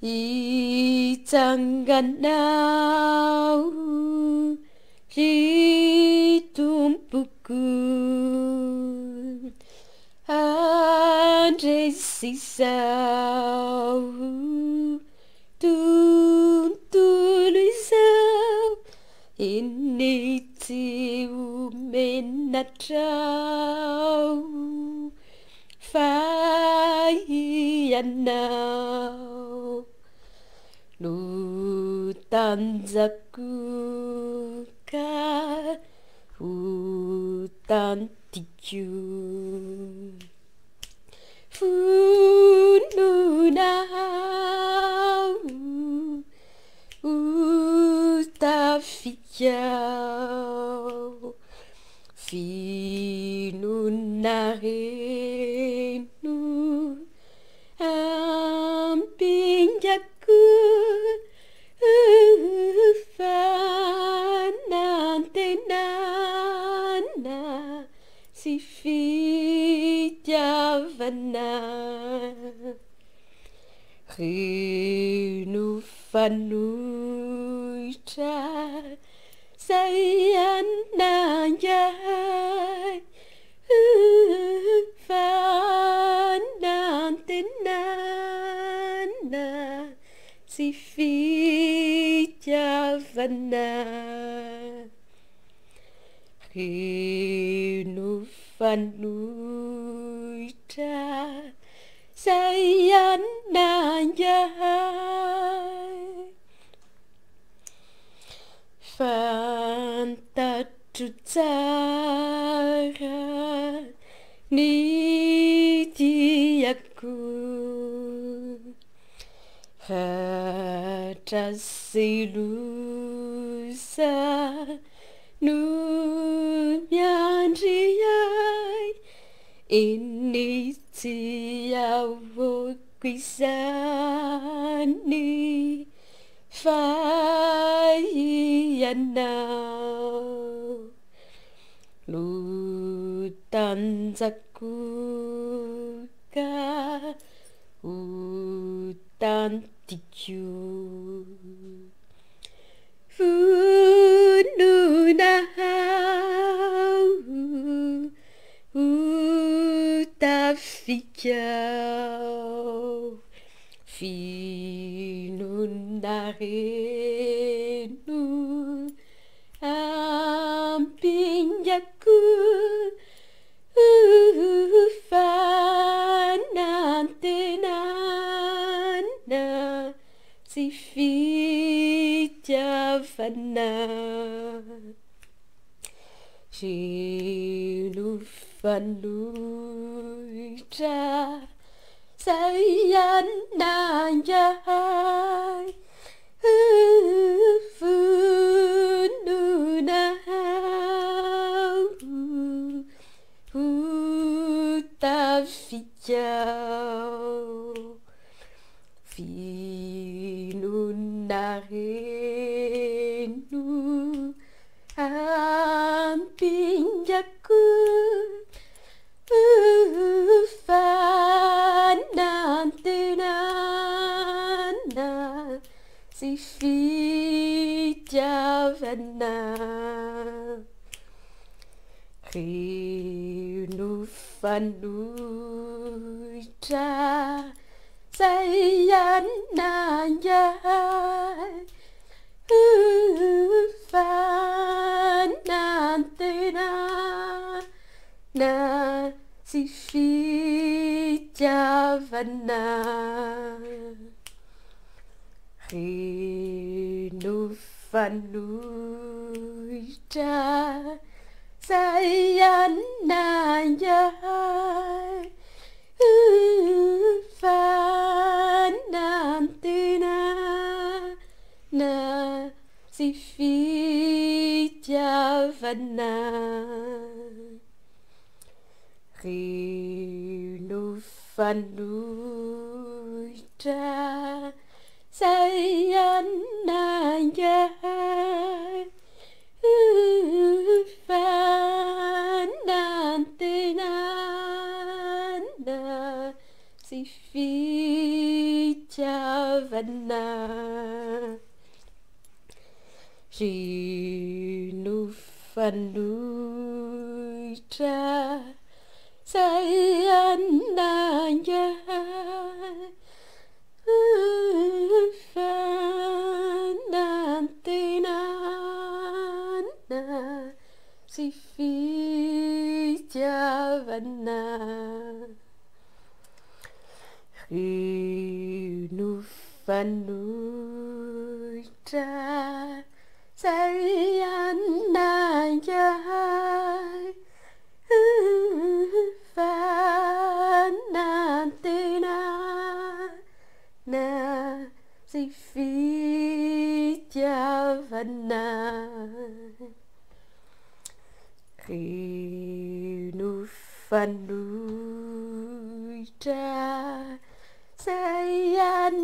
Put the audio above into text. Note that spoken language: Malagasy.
Itanganau hitumpuku andai sisau tuntulisau ini tiu menatrau fayanau Lutanzaku ka hutan tiju fununau utafiau finunarenu ampinjaku fanantenana si fijavana rinu fanuja sayanajai fanantenana si fijavana rinu fanuja sayanajai fantatutara nidiaku hatasilusa numiandriai ini tiawo kwisani fayanau lutanzaku ka hutan tiju fununau utafiau finunarenu ampinjaku fanantenana si fijavana sinufanuja sayanajai fununau utafiau finunarenu ampinjaku fanantenana si fijavana rinu fanuja sayanajai fanantenana si fijavana rinu fanuja sayanajai fanantenana si fijavana rinu fanuja sayanajai fanantenana si fijavana Rinu fanuja sayananya fanantinana si fijavana Rinu fanuja sayananya fanantinana si fijavana Rinu fanuja sayananya